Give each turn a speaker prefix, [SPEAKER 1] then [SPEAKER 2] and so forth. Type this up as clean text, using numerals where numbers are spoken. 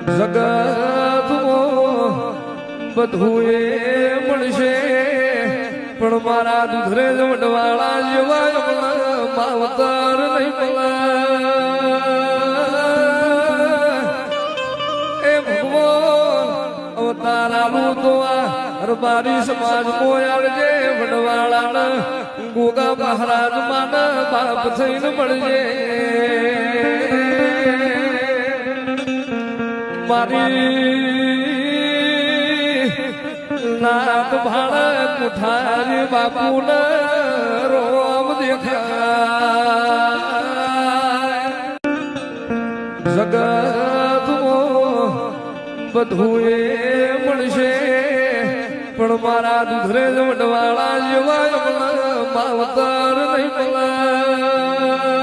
[SPEAKER 1] જગતમાં બધું એ મળશે પણ મારા દુધરે વડવાળા જેવા માવતર નહીં મળે એ ભગવાન અવતારાનું તો આ હરબારી સમાજ મોયાળજે વડવાળા ગોગા મહારાજ માના બાપ થઈને મળજે મારી નાક ભાડા કુઠારી બાપુ રોમ દેખાય જગતમાં બધું એ મળશે પણ મારા દુધરે વડવાળા જેવા માવતર નહીં મળે